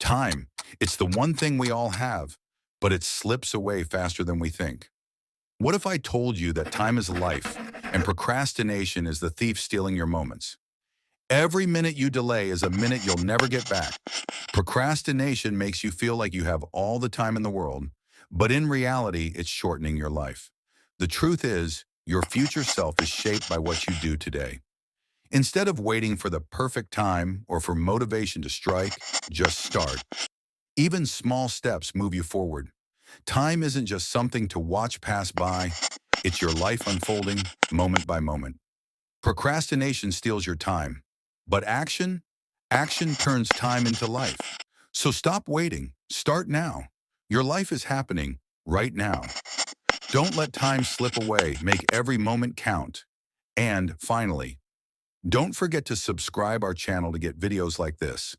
Time. It's the one thing we all have, but it slips away faster than we think. What if I told you that time is life and procrastination is the thief stealing your moments? Every minute you delay is a minute you'll never get back. Procrastination makes you feel like you have all the time in the world, but in reality, it's shortening your life. The truth is, your future self is shaped by what you do today. Instead of waiting for the perfect time or for motivation to strike, just start. Even small steps move you forward. Time isn't just something to watch pass by, it's your life unfolding moment by moment. Procrastination steals your time, but action turns time into life. So stop waiting, start now. Your life is happening right now. Don't let time slip away, make every moment count. And finally, don't forget to subscribe our channel to get videos like this.